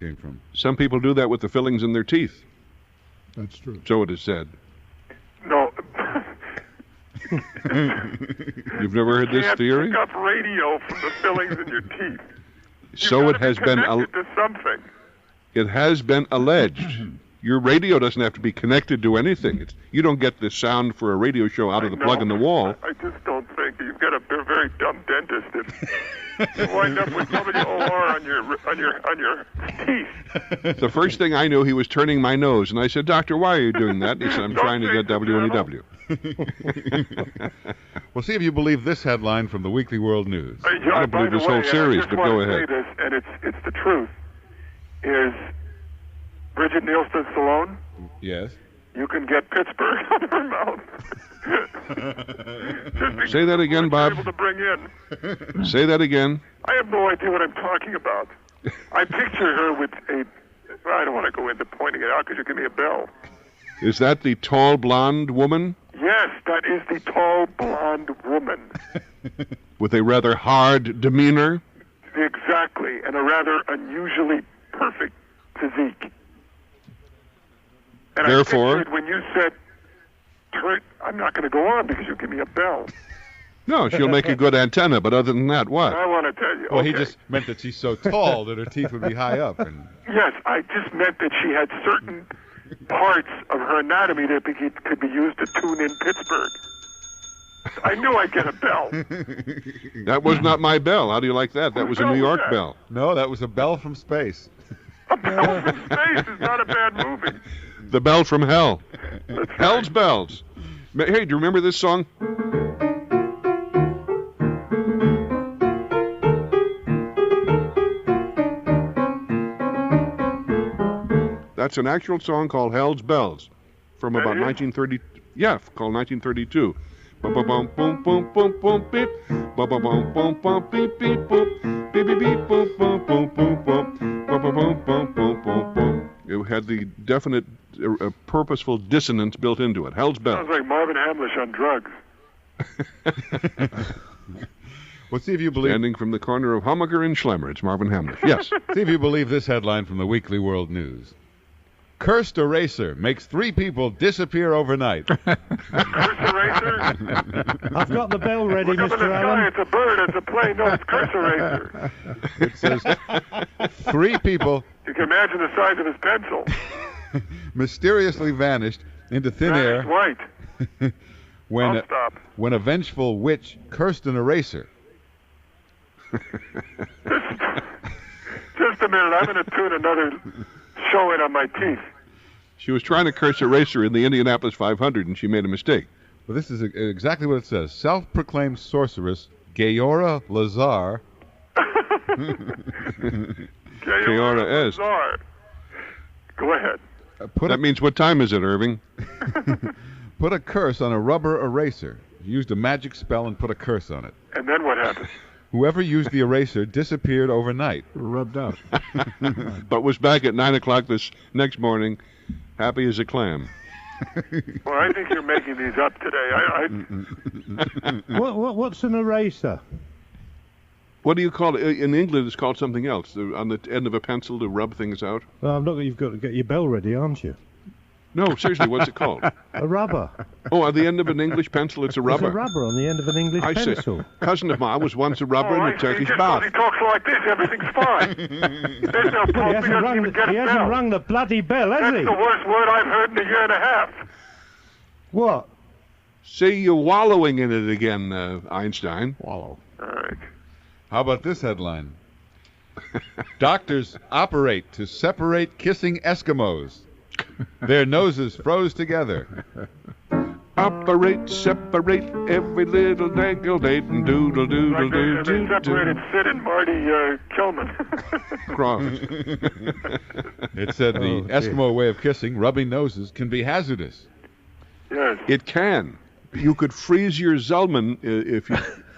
came from. Some people do that with the fillings in their teeth. That's true. So it is said. No. You've never heard this theory? You can't pick up radio from the fillings in your teeth. So it has been. To something. It has been alleged. Your radio doesn't have to be connected to anything. You don't get the sound for a radio show out of the plug in the wall. I just don't think you've got a very dumb dentist. You wind up with WOR on your teeth. The first thing I knew, he was turning my nose, and I said, "Doctor, why are you doing that?" He said, "I'm trying to get WNEW." Well, see if you believe this headline from the Weekly World News. I don't believe this whole series, but go ahead. This, and it's the truth. Is Bridget Nielsen Stallone? Yes. You can get Pittsburgh out of her mouth. Say that again, Bob. Able to bring in. Say that again. I have no idea what I'm talking about. I picture her with a. I don't want to go into pointing it out because you give me a bell. Is that the tall blonde woman? Yes, that is the tall blonde woman. With a rather hard demeanor? Exactly, and a rather unusually perfect physique. And therefore, I pictured when you said, I'm not going to go on because you give me a bell. No, she'll make a good antenna, but other than that, what? I want to tell you. Well, okay. He just meant that she's so tall that her teeth would be high up. And... Yes, I just meant that she had certain parts of her anatomy that could be used to tune in Pittsburgh. I knew I'd get a bell. That was not my bell. How do you like that? That was a New York bell. No, that was a bell from space. A bell from space is not a bad movie. The Bell from Hell. That's Hell's right. Bells. Hey, do you remember this song? That's an actual song called Hell's Bells from about 1930. Yeah, called 1932. Ba-ba-bum, boom, boom, boom, boom, beep. Ba-ba-bum, boom, boom, beep, beep, boop. Beep, beep, beep, boom, boom, boom, boom, boom. Ba-ba-bum, boom, boom, boom, boom. It had the definite, purposeful dissonance built into it. Hell's Bells. Sounds like Marvin Hamlish on drugs. Well, see if you believe... Standing from the corner of Hummaker and Schlemmer. It's Marvin Hamlish. Yes. See if you believe this headline from the Weekly World News. Cursed eraser makes 3 people disappear overnight. Curse eraser? I've got the bell ready, Look up in Mr. the sky. Allen. It's a bird. It's a plane. No, it's curse eraser. It says 3 people You can imagine the size of his pencil. mysteriously vanished into thin air White. when I'll stop. when a vengeful witch cursed an eraser. Just a minute. I'm going to tune another show in on my teeth. She was trying to curse a racer in the Indianapolis 500, and she made a mistake. Well, this is exactly what it says. Self-proclaimed sorceress Geora Lazar. Geora est. Go ahead. That means what time is it, Irving? Put a curse on a rubber eraser. She used a magic spell and put a curse on it. And then what happened? Whoever used the eraser disappeared overnight. Rubbed out. But was back at 9 o'clock this next morning, happy as a clam. Well, I think you're making these up today. What's an eraser? What do you call it? In England, it's called something else. On the end of a pencil to rub things out. Well, you've got to get your bell ready, aren't you? No, seriously, what's it called? A rubber. Oh, on the end of an English pencil, it's a rubber. It's a rubber on the end of an English pencil. Say, cousin of mine was once a rubber in a Turkish bath. He talks like this, everything's fine. There's no problem. He hasn't rung the bloody bell, has he? That's the worst word I've heard in a year and a half. What? See, you're wallowing in it again, Einstein. Wallow. All right. How about this headline? Doctors operate to separate kissing Eskimos. Their noses froze together. Operate, separate, every little dangle date and doodle doodle doodle They separated Sid and Marty Kilman. Cross. It said the Eskimo way of kissing, rubbing noses, can be hazardous. Yes. It can. You could freeze your Zellman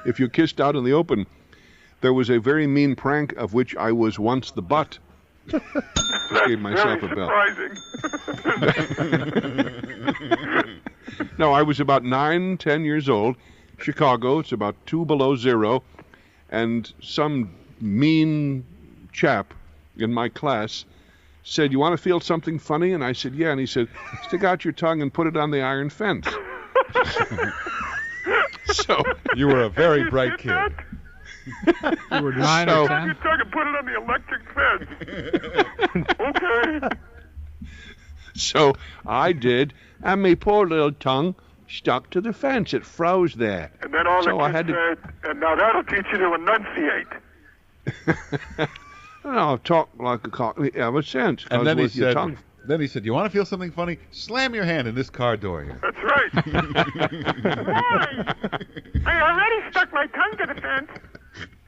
if you kissed out in the open. There was a very mean prank of which I was once the butt. Just gave myself a bell. No, I was about 9, 10 years old. Chicago, it's about 2 below zero. And some mean chap in my class said, "You want to feel something funny?" And I said, "Yeah." And he said, "Stick out your tongue and put it on the iron fence." So you were a very bright kid. You were 9 or 10? Your tongue and put it on the electric fence. Okay. So I did, and my poor little tongue stuck to the fence. It froze there. And then all So the I kids had to- said, and now that'll teach you to enunciate. And I've talked like a cockney ever since. 'cause And then he with your said, tongue. "You want to feel something funny? Slam your hand in this car door here." That's right. Why? I already stuck my tongue to the fence.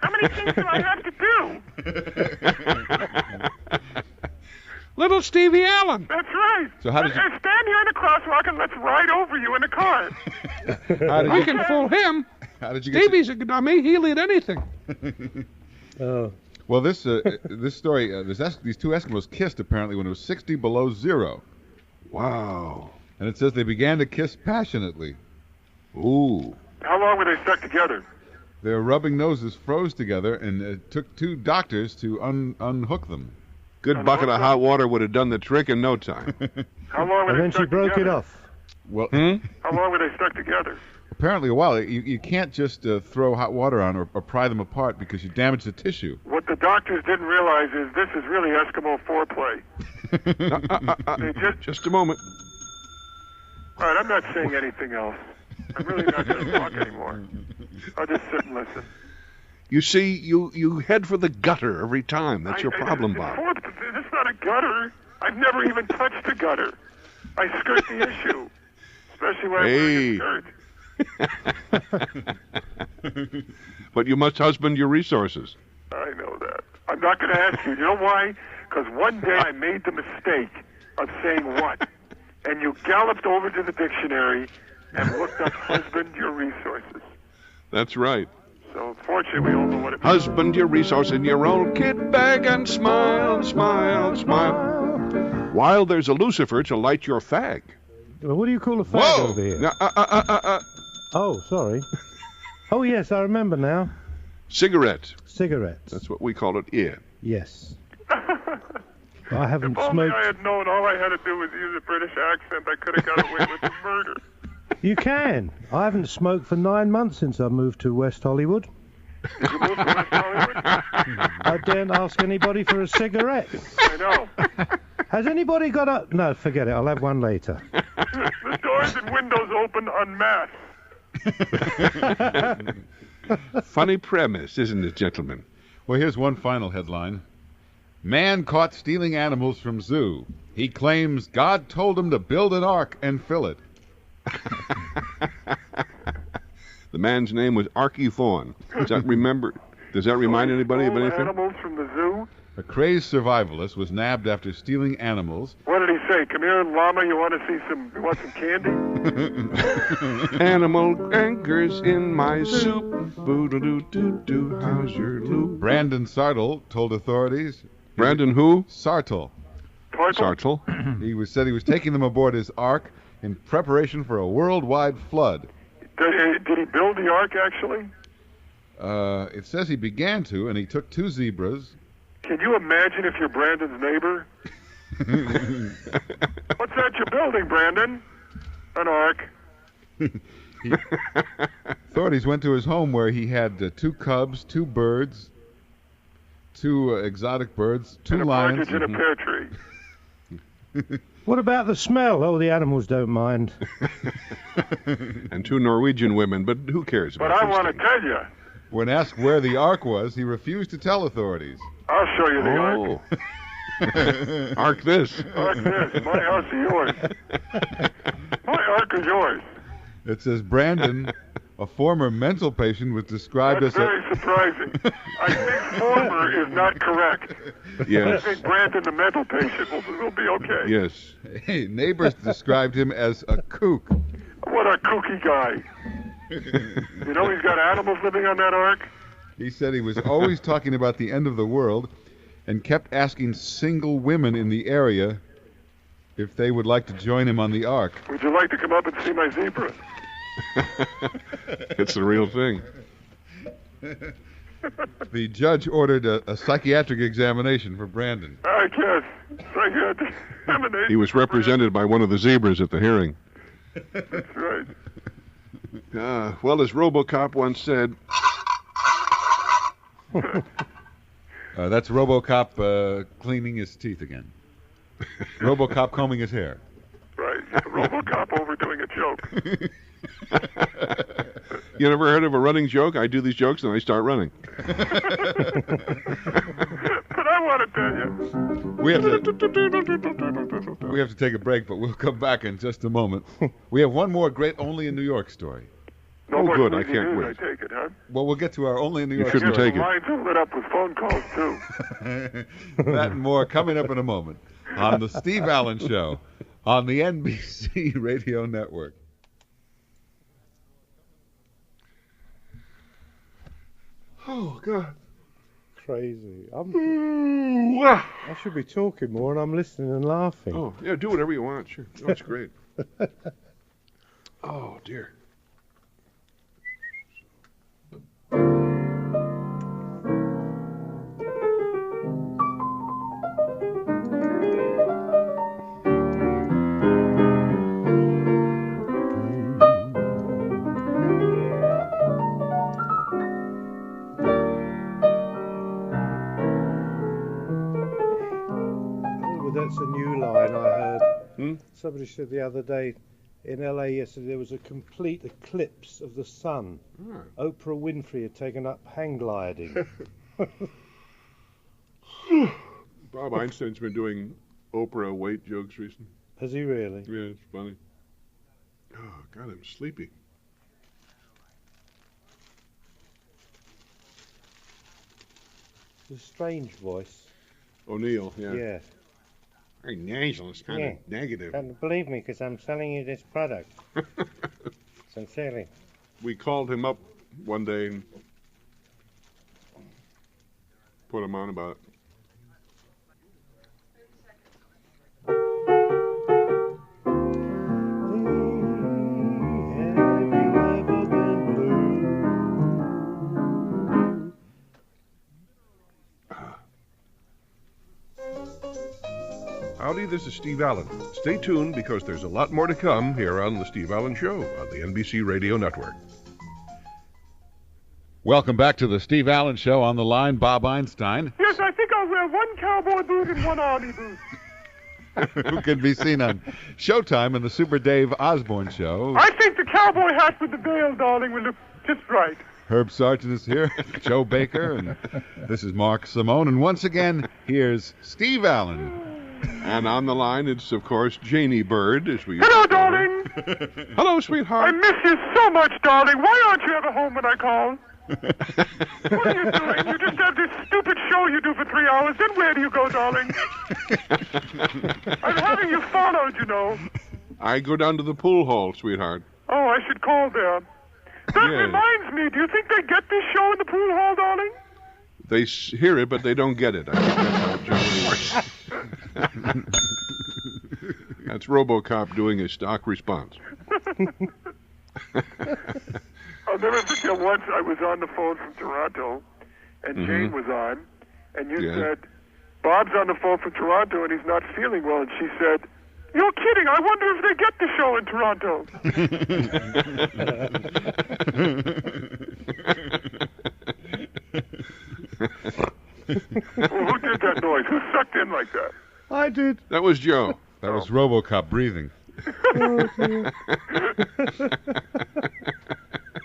How many things do I have to do? Little Stevie Allen. That's right. So how did you- Stand here in the crosswalk and let's ride over you in the car. I can fool him. How did you get? Stevie's a dummy. He'll eat anything. Oh. Well, this story, these two Eskimos kissed apparently when it was 60 below zero, Wow. and it says they began to kiss passionately. Ooh. How long were they stuck together? Their rubbing noses froze together, and it took 2 doctors to unhook them. Good bucket of hot water would have done the trick in no time. How long were And they then she stuck broke together? it off. Well, How long were they stuck together? apparently a while. You can't just throw hot water on or pry them apart because you damage the tissue. What the doctors didn't realize is this is really Eskimo foreplay. They Just a moment. All right, I'm not saying anything else. I'm really not going to talk anymore. I'll just sit and listen. You see, you head for the gutter every time. That's your problem, Bob. This is not a gutter. I've never even touched a gutter. I skirt the issue, especially when I'm wearing a skirt. But you must husband your resources. I know that. I'm not going to ask you. You know why? Because one day I made the mistake of saying what, and you galloped over to the dictionary and looked up husband your resources. That's right. So fortunately, we all know what it means. Husband your resource in your own kit bag and smile, smile, smile. While there's a lucifer to light your fag. Well, what do you call a fag Whoa! over here? Now, Oh, sorry. Oh, yes, I remember now. cigarette. Cigarettes. That's what we call it here. Yes. I haven't If only smoked. I had known all I had to do was use a British accent, I could have got away with the murder. You can. I haven't smoked for 9 months since I moved to West Hollywood. Did you move to West Hollywood? I daren't ask anybody for a cigarette. I know. Has anybody got a... No, forget it. I'll have one later. The doors and windows open en masse. Funny premise, isn't it, gentlemen? Well, here's one final headline. Man caught stealing animals from zoo. He claims God told him to build an ark and fill it. The man's name was Archie Fawn. Does that remind anybody of Stole anything? Animals from the zoo? A crazed survivalist was nabbed after stealing animals. What did he say? Come here, llama. You want some candy? Animal anchors in my soup. Boo-doo-doo-doo-doo. How's your loop? Brandon Sartle told authorities. Brandon who? Sartle. Sartle. He said he was taking them aboard his ark in preparation for a worldwide flood. Did he build the ark, actually? It says he began to, and he took 2 zebras. Can you imagine if you're Brandon's neighbor? What's that you're building, Brandon? An ark. Authorities went to his home where he had 2 cubs, 2 birds, 2 exotic birds, 2 And a lions. partridge in a pear tree. What about the smell? Oh, the animals don't mind. And 2 Norwegian women, but who cares about But I these want to things? tell you. When asked where the ark was, he refused to tell authorities. I'll show you the ark. Oh. Ark this. Ark this. My house is yours. My ark is yours. It says Brandon, a former mental patient, was described That's as very surprising. I think former is not correct. I Yes. think Brandon, the mental patient, will be okay. Yes. Hey, neighbors described him as a kook. What a kooky guy. You know he's got animals living on that ark? He said he was always talking about the end of the world and kept asking single women in the area if they would like to join him on the ark. Would you like to come up and see my zebra? It's the real thing. The judge ordered a psychiatric examination for Brandon. I guess. Psychiatric examination. He was represented by one of the zebras at the hearing. That's right. Well, as RoboCop once said... That's RoboCop cleaning his teeth again. RoboCop combing his hair. Right. RoboCop overdoing a joke. You never heard of a running joke? I do these jokes and I start running. But I want to tell you. We have to take a break, but we'll come back in just a moment. We have one more great Only in New York story. No more good. I sleepy can't news, wait. I take it, huh? Well, we'll get to our Only in New York shouldn't story. take it. The lines are lit up with phone calls, too. That and more coming up in a moment on The Steve Allen Show on the NBC Radio Network. Oh, God. Crazy. Ah. I should be talking more, and I'm listening and laughing. Oh, yeah, do whatever you want. Sure. Oh, it's great. Oh, dear. That's a new line I heard. Somebody said the other day in LA yesterday there was a complete eclipse of the sun. Oprah Winfrey had taken up hang gliding. Bob Einstein's been doing Oprah weight jokes recently. Has he really? Yeah, it's funny. Oh, God, I'm sleepy. It's a strange voice. O'Neill, yeah. Yeah. Very nasal. It's kind of negative. Can't believe me because I'm selling you this product. Sincerely. We called him up one day and put him on about it. Howdy, this is Steve Allen. Stay tuned because there's a lot more to come here on The Steve Allen Show on the NBC Radio Network. Welcome back to the Steve Allen Show. On the line, Bob Einstein, Yes, I think I'll wear one cowboy boot and one army boot. who can be seen on Showtime and the Super Dave Osborne Show. I think the cowboy hat with the veil, darling, will look just right. Herb Sargent is here, Joe Baker, and this is Mark Simone. And once again, here's Steve Allen. And on the line, it's, of course, Janie Bird, as we used Hello, to call her. darling. Hello, I sweetheart. miss you so much, darling. Why aren't you ever home when I call? What are you doing? You just have this stupid show you do for 3 hours. Then where do you go, darling? I'm having you followed, you know. I go down to the pool hall, sweetheart. Oh, I should call there. That reminds me. Do you think they get this show in the pool hall, darling? They hear it, but they don't get it. I think that's how it generally works. That's RoboCop doing a stock response. I'll never forget once I was on the phone from Toronto, and Jane was on, and you said, Bob's on the phone from Toronto, and he's not feeling well, and she said, you're kidding. I wonder if they get the show in Toronto. Well, who did that noise? Who sucked in like that? I did. That was Joe. That was RoboCop breathing.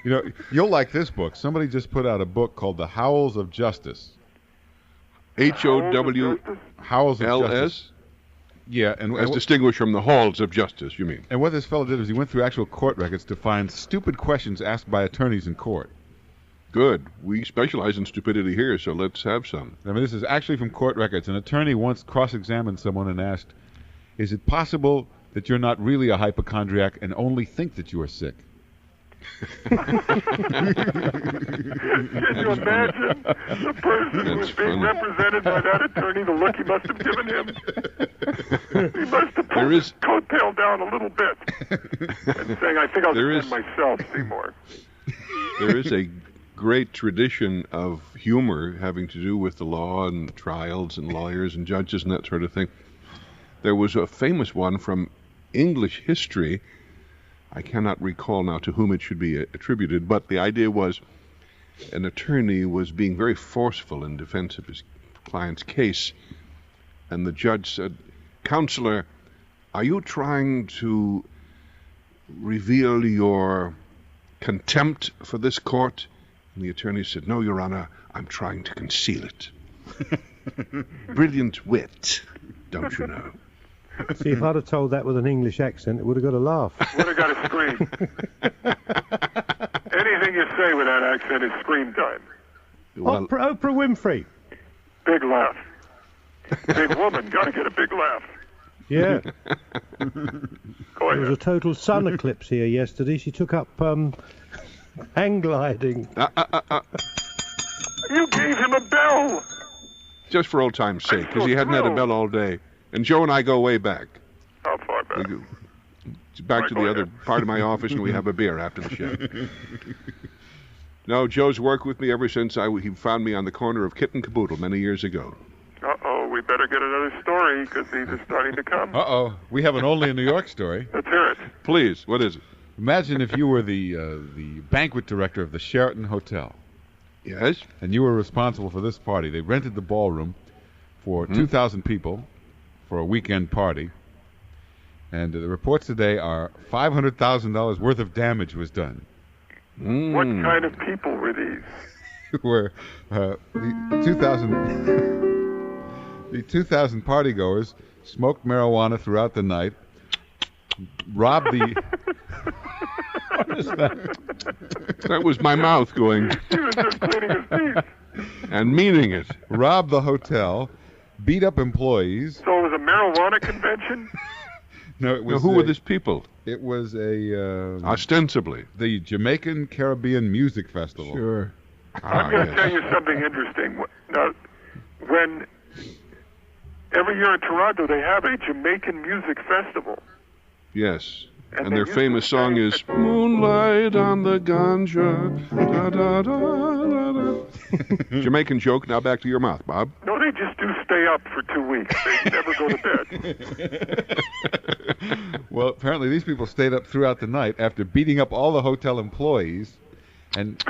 You know, you'll like this book. Somebody just put out a book called The Howls of Justice. HOWLS? Howls of Justice. Yeah, and As distinguished from the halls of justice, you mean? And what this fellow did is he went through actual court records to find stupid questions asked by attorneys in court. Good. We specialize in stupidity here, so let's have some. I mean, this is actually from court records. An attorney once cross-examined someone and asked, is it possible that you're not really a hypochondriac and only think that you are sick? Can you imagine the person who was being represented by that attorney, the look he must have given him? He must have pulled his coattail down a little bit and saying, I think I'll defend myself, Seymour. There is a great tradition of humor having to do with the law and trials and lawyers and judges and that sort of thing. There was a famous one from English history. I cannot recall now to whom it should be attributed, but the idea was an attorney was being very forceful in defense of his client's case, and the judge said, "Counselor, are you trying to reveal your contempt for this court?" And the attorney said, "No, Your Honor, I'm trying to conceal it." Brilliant wit, don't you know? See, if I'd have told that with an English accent, it would have got a laugh. Would have got a scream. Anything you say with that accent is scream time. Well, Oprah Winfrey. Big laugh. Big woman, got to get a big laugh. Yeah. Go There was a ahead. total sun eclipse here yesterday. She took up hang gliding. You gave him a bell. just for old time's sake, because he hadn't had a bell all day. And Joe and I go way back. How far back? We go back to the other part of my office, and we have a beer after the show. No, Joe's worked with me ever since he found me on the corner of Kit and Caboodle many years ago. Uh-oh, we better get another story, because these are starting to come. Uh-oh, we have an only in New York story. Let's hear it. Please, what is it? Imagine if you were the banquet director of the Sheraton Hotel. Yes? And you were responsible for this party. They rented the ballroom for 2,000 people for a weekend party. And the reports today are $500,000 worth of damage was done. What kind of people were these? Where the 2,000 partygoers smoked marijuana throughout the night, robbed the... What is that? That was my mouth going... He was just cleaning his teeth. And meaning it. Robbed the hotel, beat up employees. So it was a marijuana convention? No, it was... Now, who were these people? It was a... Ostensibly. the Jamaican Caribbean Music Festival. Sure. I'm going to tell you something interesting. Now, when every year in Toronto they have a Jamaican music festival. Yes. And And they their used to famous say song is that- Moonlight on the Ganja. Da, da, da, da, da. Jamaican joke. Now back to your mouth, Bob. No, they just do stay up for 2 weeks. They never go to bed. Well, apparently these people stayed up throughout the night after beating up all the hotel employees, and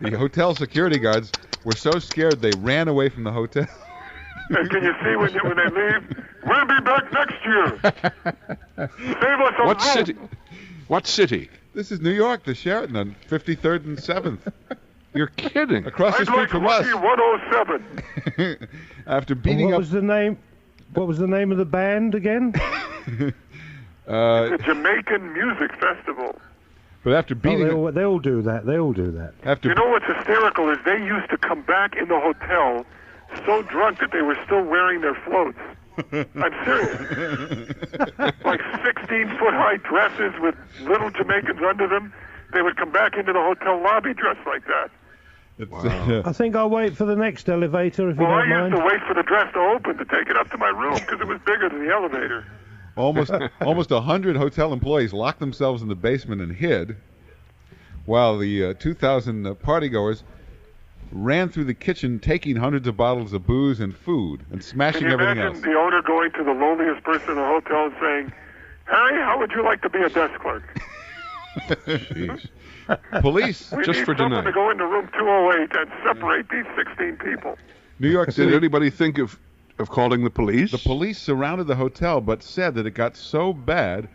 the hotel security guards were so scared they ran away from the hotel. And can you see when they leave? We'll be back next year. Save us a What room. city? What city? This is New York, the Sheraton on 53rd and 7th, You're kidding. across the I'd street like from Lucky us. 107. After And beating what up... was the name? What was the name of the band again? The Jamaican Music Festival. But after Oh, beating... they all do that. They all do that. after You know what's hysterical is they used to come back in the hotel so drunk that they were still wearing their floats. I'm serious. Like 16-foot-high dresses with little Jamaicans under them. They would come back into the hotel lobby dressed like that. I think I'll wait for the next elevator if you Well, I don't used mind. to wait for the dress to open to take it up to my room because it was bigger than the elevator. almost 100 hotel employees locked themselves in the basement and hid, while the 2,000 partygoers ran through the kitchen, taking hundreds of bottles of booze and food and smashing Can you everything imagine else. the owner going to the loneliest person in the hotel and saying, "Harry, how would you like to be a desk clerk? Jeez. Police, We Just need for someone tonight. to go into room 208 and separate these 16 people." New York Did City. anybody think of calling the police? The police surrounded the hotel, but said that it got so bad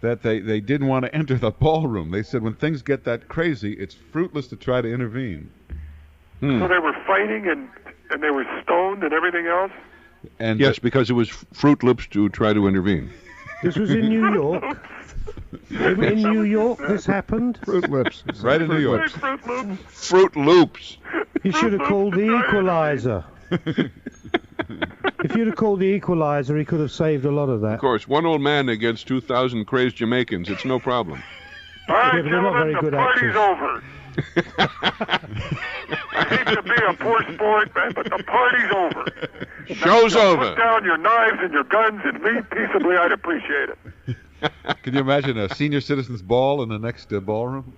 that they didn't want to enter the ballroom. They said when things get that crazy, it's fruitless to try to intervene. So they were fighting and they were stoned and everything else. And Yes, because it was Fruit Loops to try to intervene. This was in New York. In New York, this happened. Fruit Lips. right in New York. Big Fruit Loops. Fruit Loops. You should have called the equalizer. If you'd have called the equalizer, he could have saved a lot of Of that. course, one old man against 2,000 crazed Jamaicans. It's no problem. All right, Yeah, but they're not gentlemen, very the good party's actors. over. I hate to be a poor sport, man, but the party's over. Show's Put over. down your knives and your guns and leave peaceably. I'd appreciate it. Can you imagine a senior citizens ball in the next ballroom?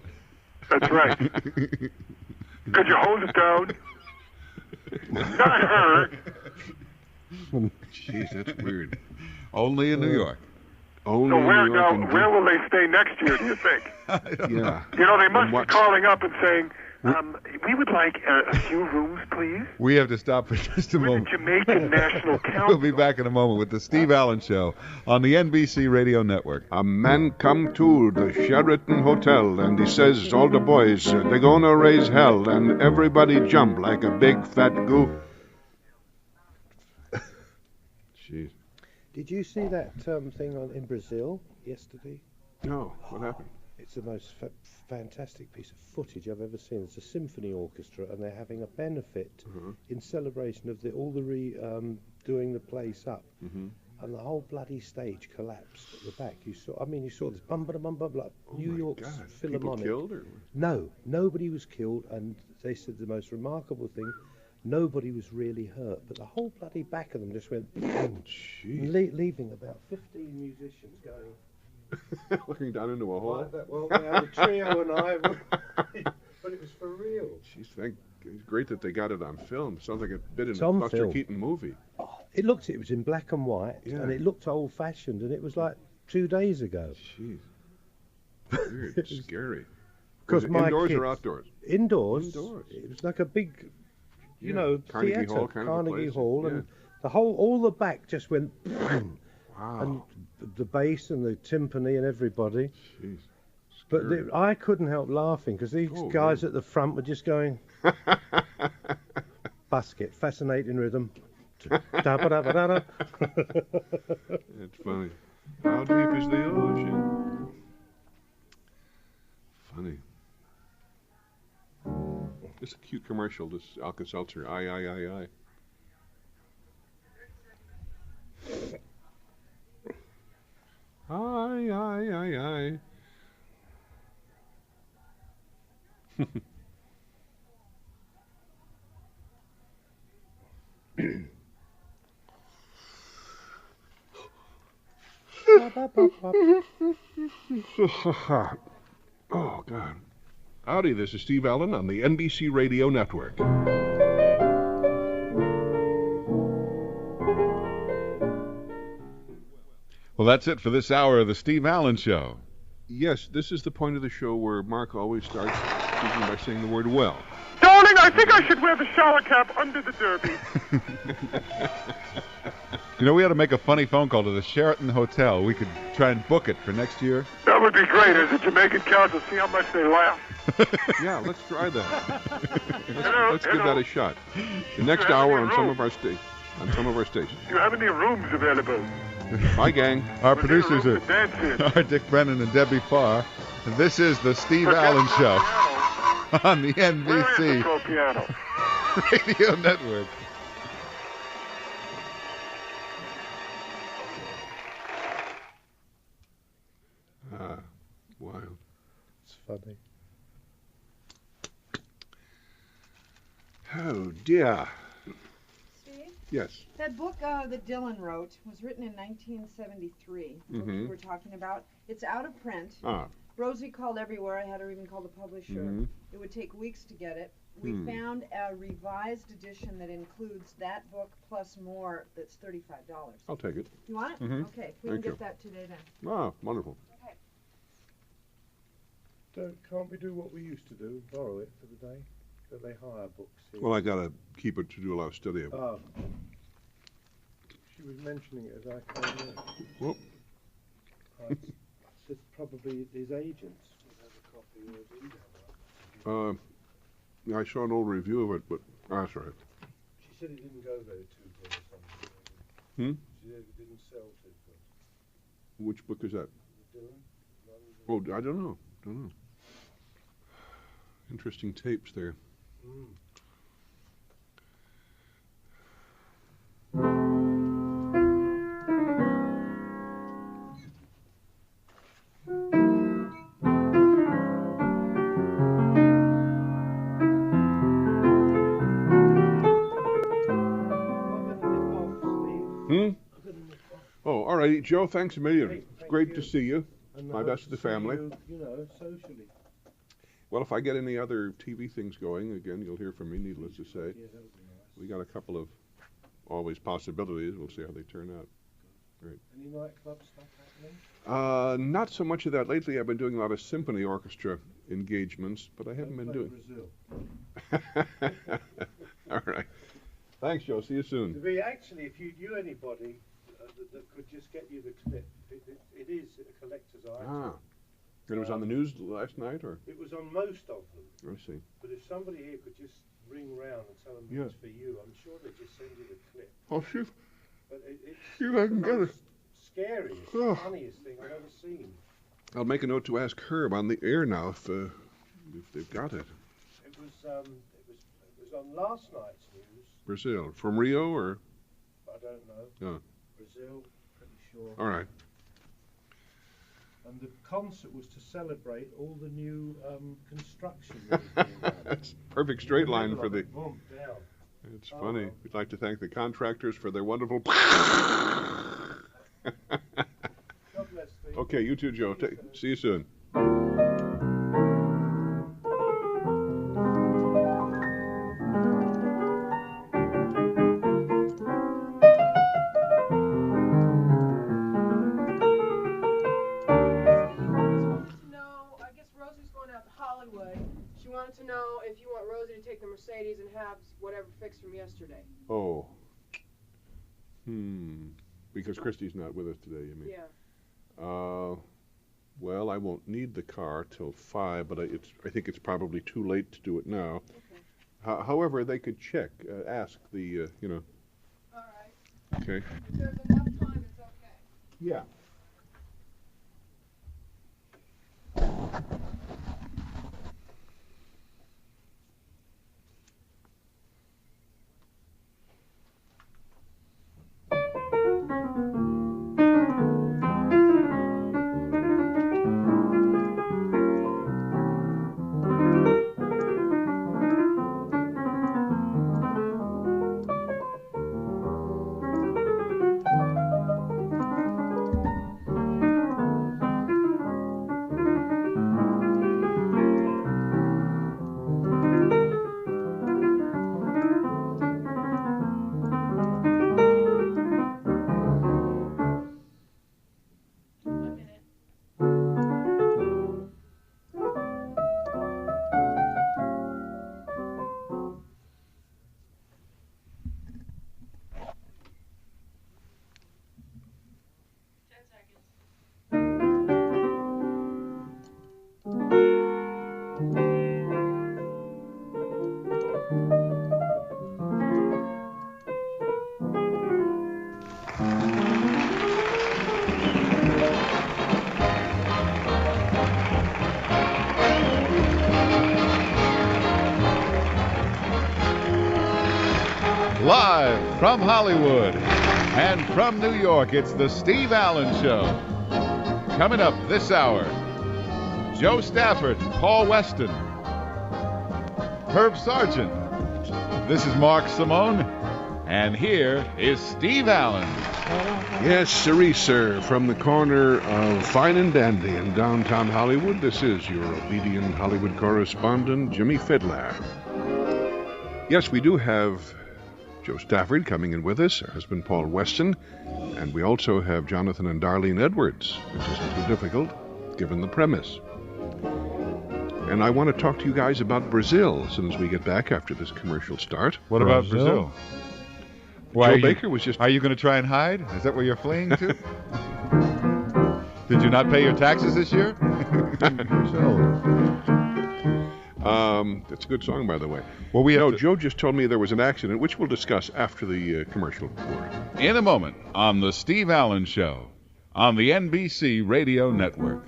That's right. Could you hold it down? Not her. Jeez, that's weird. Only in New York. Only So in where New York indeed. where will they stay next year, do you think? Yeah. You know, they must And be what's- calling up and saying, we would like a few rooms, please. We have to stop for just a We're the moment. Jamaican National Council. We'll be back in a moment with the Steve Allen Show on the NBC Radio Network. A man come to the Sheraton Hotel, and he says, all the boys, they're gonna raise hell, and everybody jump like a big fat goof. Jeez. Did you see that thing in Brazil yesterday? No, what happened? It's the most fantastic piece of footage I've ever seen. It's a symphony orchestra, and they're having a benefit in celebration of doing the place up. And the whole bloody stage collapsed at the back. You saw this bum like New York's Philharmonic. People killed, or? No, nobody was killed, and they said the most remarkable thing, nobody was really hurt, but the whole bloody back of them just went, leaving about 15 musicians going. Looking down into a hole. Like that. Well, they had a trio and I, but it was for real. Jeez, it's great that they got it on film. Sounds like a bit in It's a on Buster film. Keaton movie. It was in black and white, and it looked old-fashioned, and it was like 2 days ago. Jeez. Weird, scary. Because Was it my indoors kids, or outdoors? Indoors. Indoors. It was like a big, Carnegie theatre, Hall kind of a Carnegie place. Hall, Yeah. and all the back just went, Wow. and the bass and the timpani and everybody. Jeez. But Scary. I couldn't help laughing because these guys at the front were just going, basket, fascinating rhythm. Da-ba-da-ba-da-da. It's funny. How deep is the ocean? Funny. It's a cute commercial, this Alka-Seltzer. Aye. Aye. Oh, God. Howdy, this is Steve Allen on the NBC Radio Network. Well, that's it for this hour of the Steve Allen Show. Yes, this is the point of the show where Mark always starts speaking by saying the word well. Darling, I think I should wear the shower cap under the derby. You know, we ought to make a funny phone call to the Sheraton Hotel. We could try and book it for next year. That would be great as a Jamaican council. See how much they laugh. Yeah, let's try that. Hello, Let's give that a shot. The next You have hour any on some room? of our stations. Do you have any rooms available? Bye, gang. Our Was there a producers room to dance in? are Dick Brennan and Debbie Farr. And this is the Steve Forget Allen the Show piano. on the Where is the NBC full piano? Radio Network. Wild. It's funny. Oh, dear. Steve, Yes. that book that Dylan wrote was written in 1973, which we were talking about. It's out of print. Ah. Rosie called everywhere. I had her even call the publisher. It would take weeks to get it. We found a revised edition that includes that book plus more that's $35. I'll take it. You want it? Okay, we Thank can you. get that today then. Ah, wonderful. Can't we do what we used to do, borrow it for the day? That they hire books here? Well, I got to keep it to do a lot of study of it. Oh. She was mentioning it as I came in. Well, I said probably his agents would have a copy of his email. I saw an old review of it, but that's right. She said it didn't go very too good or something. She said it didn't sell too good. Which book is that? Dylan? Oh, I don't know. Interesting tapes there. Oh, all right, Joe. Thanks a million. It's great to see you. And My I best hope to the see family. You know, socially. Well, if I get any other TV things going, again, you'll hear from me, needless to say. Yeah, that would be nice. We got a couple of always possibilities. We'll see how they turn out. Any nightclub stuff happening? Not so much of that lately. I've been doing a lot of symphony orchestra engagements, but I haven't been doing. Brazil. All right. Thanks, Joe. See you soon. To be actually, if you knew anybody that could just get you the clip, it is a collector's item. And it was on the news last night, or? It was on most of them. I see. But if somebody here could just ring round and tell them Yeah. it's for you, I'm sure they'd just send you the clip. Oh, shoot. But it's See if I can the get it. most scariest, Oh. funniest thing I've ever seen. I'll make a note to ask Herb on the air now if they've got it. It was on last night's news. Brazil. From Rio, or? I don't know. No. Brazil, pretty sure. All right. And the concert was to celebrate all the new construction. that was being done. That's perfect straight line for the. Boom, down. It's funny. well. We'd like to thank the contractors for their wonderful. God bless Steve. Okay, you too, Joe. See you soon. She wanted to know if you want Rosie to take the Mercedes and have whatever fixed from yesterday. Oh. Because Christy's not with us today, you mean? Yeah. Well, I won't need the car till 5, but I think it's probably too late to do it now. Okay. However, they could check, ask the, All right. Okay. If there's enough time, it's okay. Yeah. Live from Hollywood and from New York, it's the Steve Allen Show. Coming up this hour, Joe Stafford, Paul Weston, Herb Sargent. This is Mark Simone, and here is Steve Allen. Yes, sir. From the corner of Fine and Dandy in downtown Hollywood, this is your obedient Hollywood correspondent, Jimmy Fiddler. Yes, we do have Joe Stafford coming in with us, her husband Paul Weston, and we also have Jonathan and Darlene Edwards, which isn't too difficult, given the premise. And I want to talk to you guys about Brazil as soon as we get back after this commercial start. What about Brazil? Joe Baker was just... Are you going to try and hide? Is that where you're fleeing to? Did you not pay your taxes this year? That's a good song, by the way. Well, Joe just told me there was an accident, which we'll discuss after the commercial report. In a moment on the Steve Allen Show on the NBC Radio Network.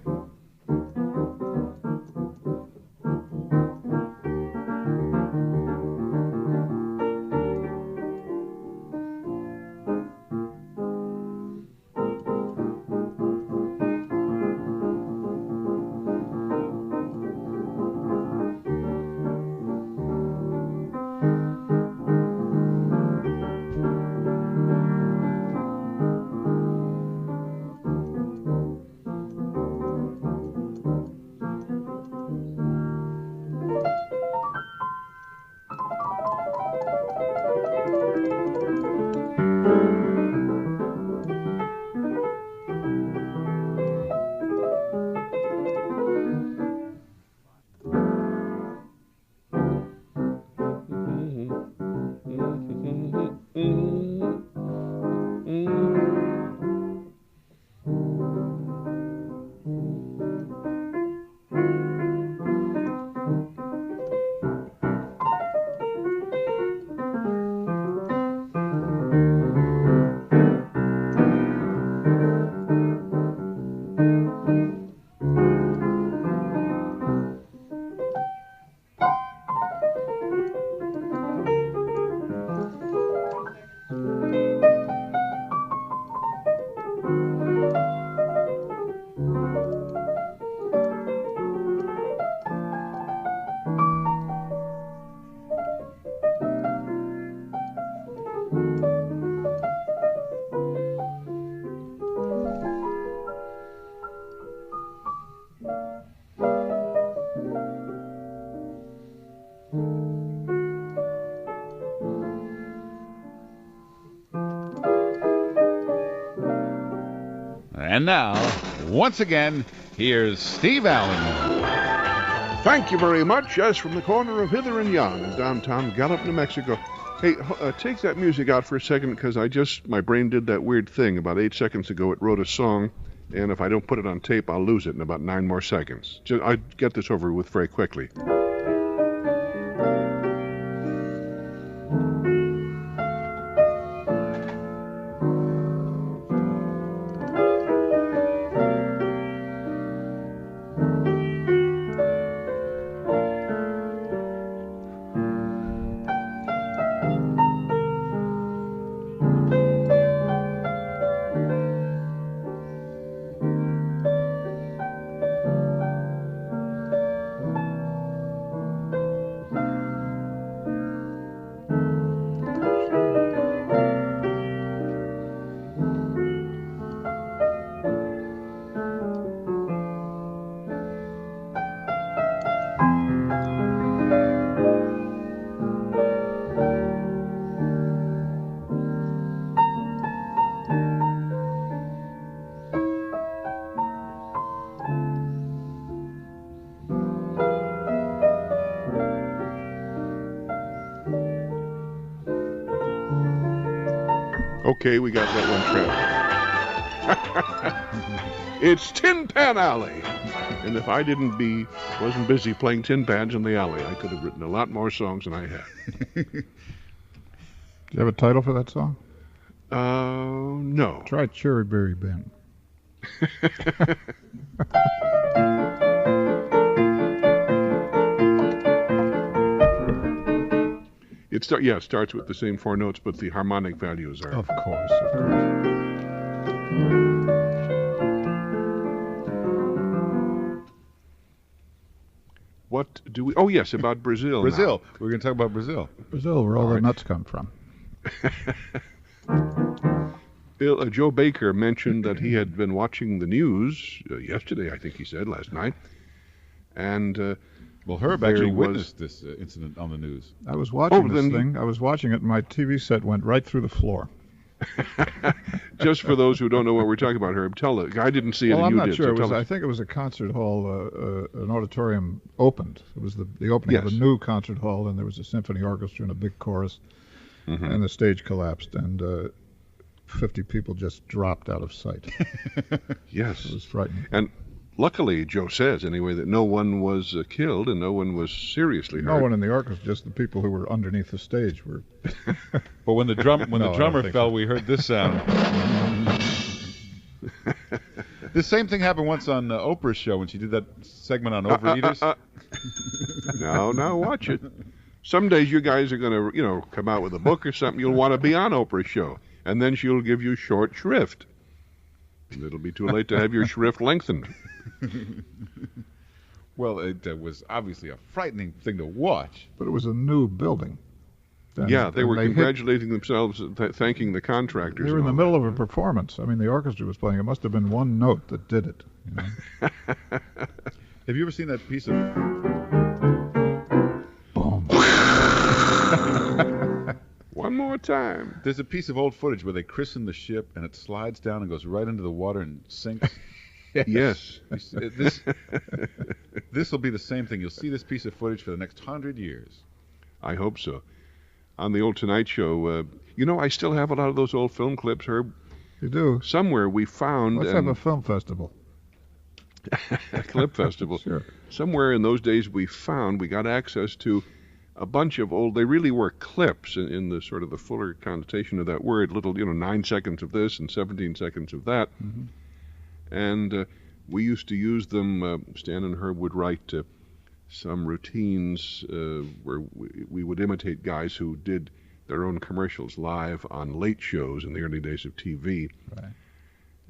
And now, once again, here's Steve Allen. Thank you very much. Yes, from the corner of Hither and Yon in downtown Gallup, New Mexico. Hey, take that music out for a second, because my brain did that weird thing about 8 seconds ago. It wrote a song, and if I don't put it on tape, I'll lose it in about 9 more seconds. I'll get this over with very quickly. Okay, we got that one trapped. It's Tin Pan Alley. And if I wasn't busy playing tin pans in the alley, I could have written a lot more songs than I have. Do you have a title for that song? No. Try Cherry Berry Bend. It starts with the same 4 notes, but the harmonic values are. Of course. What do we... Oh, yes, about Brazil. Brazil. We're going to talk about Brazil. Brazil, where all the nuts come from. Joe Baker mentioned that he had been watching the news yesterday, I think he said, last night. And... well, Herb actually witnessed this incident on the news. I was watching this thing. I was watching it, and my TV set went right through the floor. Just for those who don't know what we're talking about, Herb, tell it. I didn't see it, well, and you I'm not did. sure. So I think it was a concert hall, an auditorium opened. It was the opening of a new concert hall, and there was a symphony orchestra and a big chorus, and the stage collapsed, and 50 people just dropped out of sight. Yes. It was frightening. And luckily, Joe says, anyway, that no one was killed and no one was seriously hurt. No one in the orchestra, just the people who were underneath the stage were... But when the drummer fell, we heard this sound. The same thing happened once on Oprah's show when she did that segment on overeaters. Now watch it. Some days you guys are going to, come out with a book or something. You'll want to be on Oprah's show. And then she'll give you short shrift. And it'll be too late to have your shrift lengthened. Well, it was obviously a frightening thing to watch. But it was a new building. They were congratulating themselves, thanking the contractors. They were in the middle of a performance. I mean, the orchestra was playing. It must have been one note that did it. Have you ever seen that piece of... Boom. One more time. There's a piece of old footage where they christen the ship, and it slides down and goes right into the water and sinks. Yes. This will be the same thing. You'll see this piece of footage for the next 100 years. I hope so. On the old Tonight Show, I still have a lot of those old film clips, Herb. You do? Somewhere we found... Let's have a film festival. A clip festival. Sure. Somewhere in those days we got access to a bunch of old... They really were clips in the sort of the fuller connotation of that word. Little, 9 seconds of this and 17 seconds of that. Mm-hmm. And we used to use them. Stan and Herb would write some routines where we would imitate guys who did their own commercials live on late shows in the early days of TV. Right.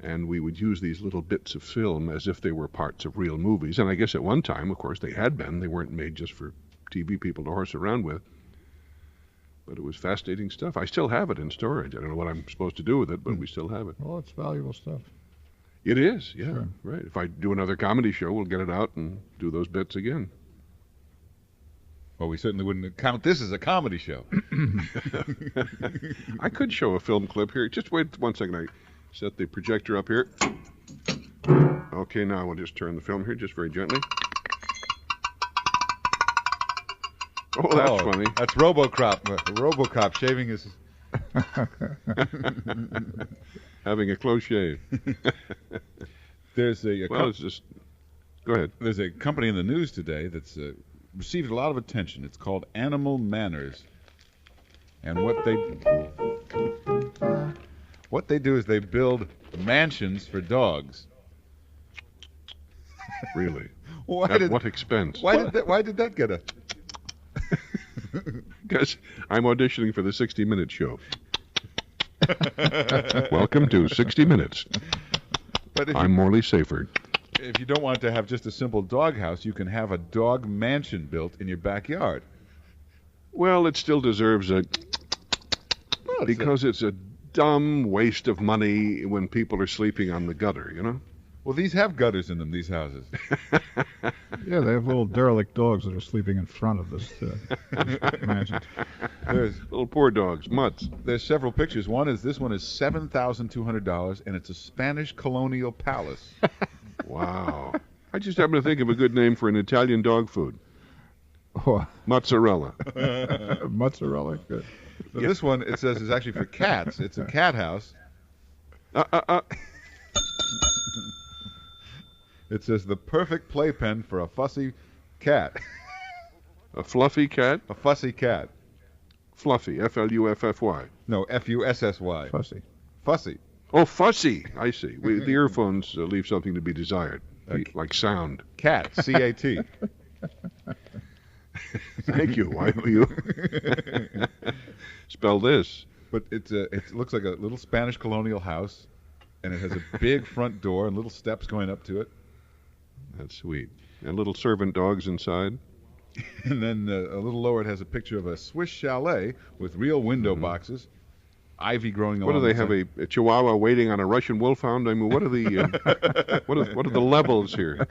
And we would use these little bits of film as if they were parts of real movies. And I guess at one time, of course, they had been. They weren't made just for TV people to horse around with. But it was fascinating stuff. I still have it in storage. I don't know what I'm supposed to do with it, but we still have it. Well, it's valuable stuff. It is, yeah. Sure. Right. If I do another comedy show, we'll get it out and do those bits again. Well, we certainly wouldn't count this as a comedy show. I could show a film clip here. Just wait 1 second. I set the projector up here. Okay, now we'll just turn the film here just very gently. Oh, that's funny. That's RoboCop shaving his... Having a close shave. There's a... Well, it's just... Go ahead. There's a company in the news today that's received a lot of attention. It's called Animal Manners. And what they do is they build mansions for dogs. Really? At what expense? Why did that get a... Because I'm auditioning for the 60 Minute show. Welcome to 60 Minutes. But I'm Morley Saferd. If you don't want to have just a simple dog house, you can have a dog mansion built in your backyard. Well, it still deserves because it's a dumb waste of money when people are sleeping on the gutter, you know? Well, these have gutters in them, these houses. Yeah, they have little derelict dogs that are sleeping in front of this mansion. There's little poor dogs, mutts. There's several pictures. This one is $7,200, and it's a Spanish colonial palace. Wow. I just happen to think of a good name for an Italian dog food. Oh. Mozzarella. Mozzarella, good. So this one, it says, is actually for cats. It's a cat house. It says the perfect playpen for a fussy cat. A fluffy cat? A fussy cat. Fluffy, F-L-U-F-F-Y. No, F-U-S-S-Y. Fussy. Fussy. Oh, fussy. I see. The earphones leave something to be desired, like sound. Cat, C-A-T. Thank you. Why will you spell this? But it looks like a little Spanish colonial house, and it has a big front door and little steps going up to it. That's sweet. And little servant dogs inside. And then a little lower, it has a picture of a Swiss chalet with real window boxes, ivy growing along. What do they have? A Chihuahua waiting on a Russian wolfhound? I mean, what are the what are the levels here?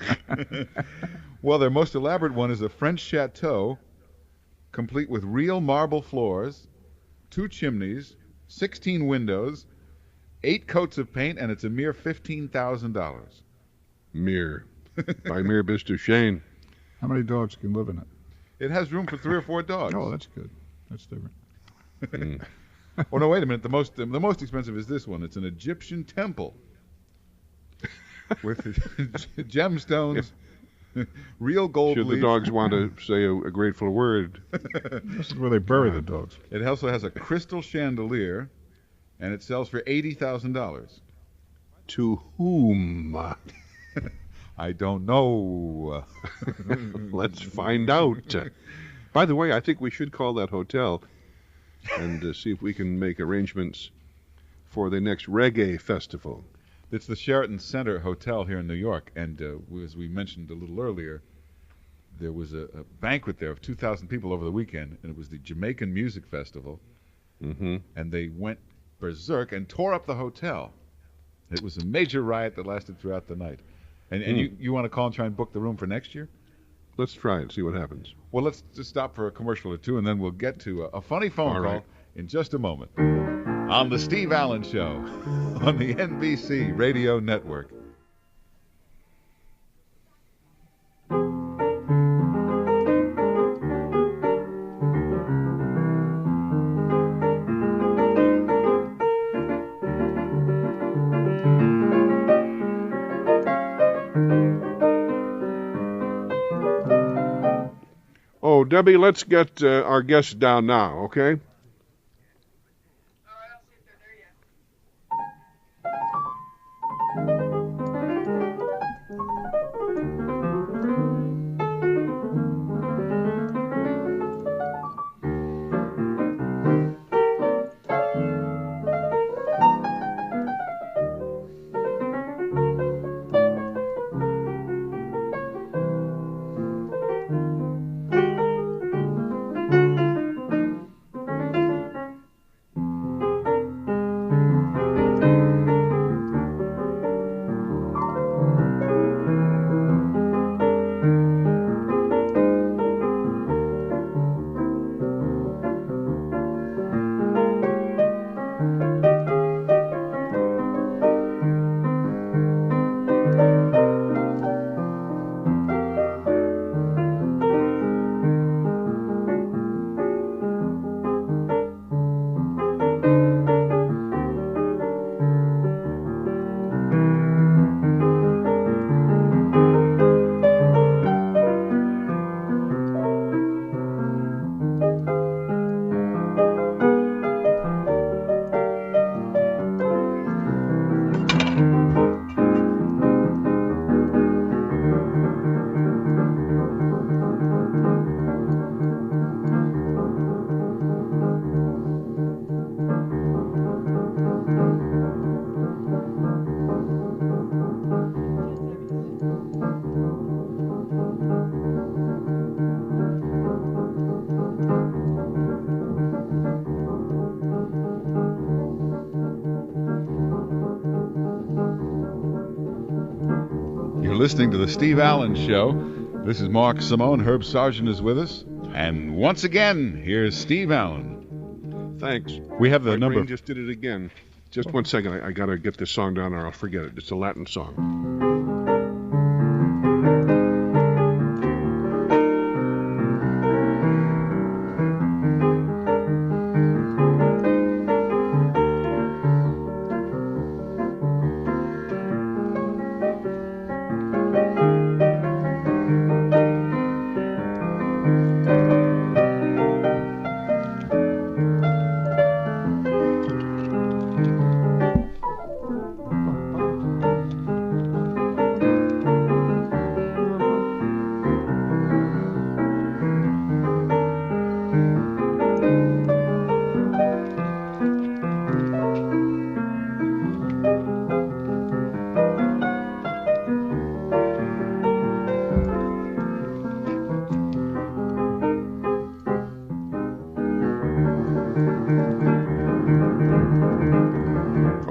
Well, their most elaborate one is a French chateau, complete with real marble floors, 2 chimneys, 16 windows, 8 coats of paint, and it's a mere $15,000. Mere. By mere Mr. Shane. How many dogs can live in it? It has room for 3 or 4 dogs. Oh, that's good. That's different. Oh no! Wait a minute. The most expensive is this one. It's an Egyptian temple with gemstones, real gold. Should the dogs want to say a grateful word? This is where they bury the dogs. It also has a crystal chandelier, and it sells for $80,000. To whom? I don't know. Let's find out. By the way, I think we should call that hotel and see if we can make arrangements for the next reggae festival. It's the Sheraton Center Hotel here in New York, and as we mentioned a little earlier, there was a banquet there of 2,000 people over the weekend, and it was the Jamaican Music Festival, and they went berserk and tore up the hotel. It was a major riot that lasted throughout the night. And you want to call and try and book the room for next year? Let's try it, see what happens. Well, let's just stop for a commercial or two, and then we'll get to a funny phone call in just a moment on The Steve Allen Show on the NBC Radio Network. Oh, Debbie, let's get our guests down now, okay? listening to The Steve Allen Show. This is Mark Simone. Herb Sargent is with us. And once again, here's Steve Allen. Thanks. We have the My number. brain just did it again. Just 1 second. I got to get this song down or I'll forget it. It's a Latin song.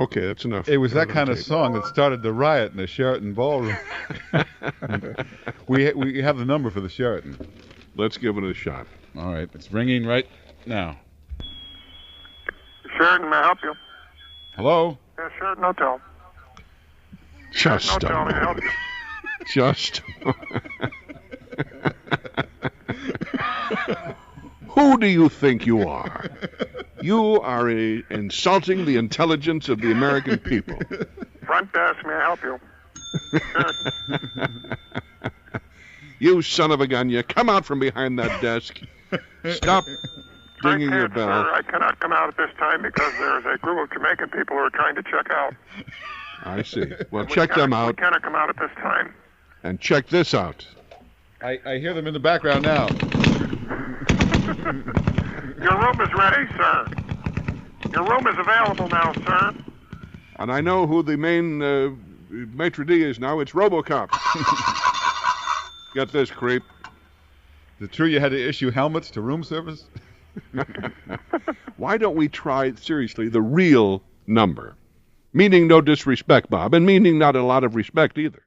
Okay, that's enough. It was that kind of song that started the riot in the Sheraton Ballroom. we have the number for the Sheraton. Let's give it a shot. All right, it's ringing right now. Sheraton, may I help you? Hello? Yeah, Sheraton Hotel. Just Sheraton Hotel, may I help you? Just. Who do you think you are? You are insulting the intelligence of the American people. Front desk, may I help you? You son of a gun, you come out from behind that desk. Stop dinging your bell. Sir, I cannot come out at this time because there's a group of Jamaican people who are trying to check out. I see. Well, check them out. We cannot come out at this time. And check this out. I hear them in the background now. Your room is ready, sir. Your room is available now, sir. And I know who the main maitre d' is now. It's RoboCop. Get this, creep. Is it true you had to issue helmets to room service? Why don't we try, seriously, the real number? Meaning no disrespect, Bob, and meaning not a lot of respect either.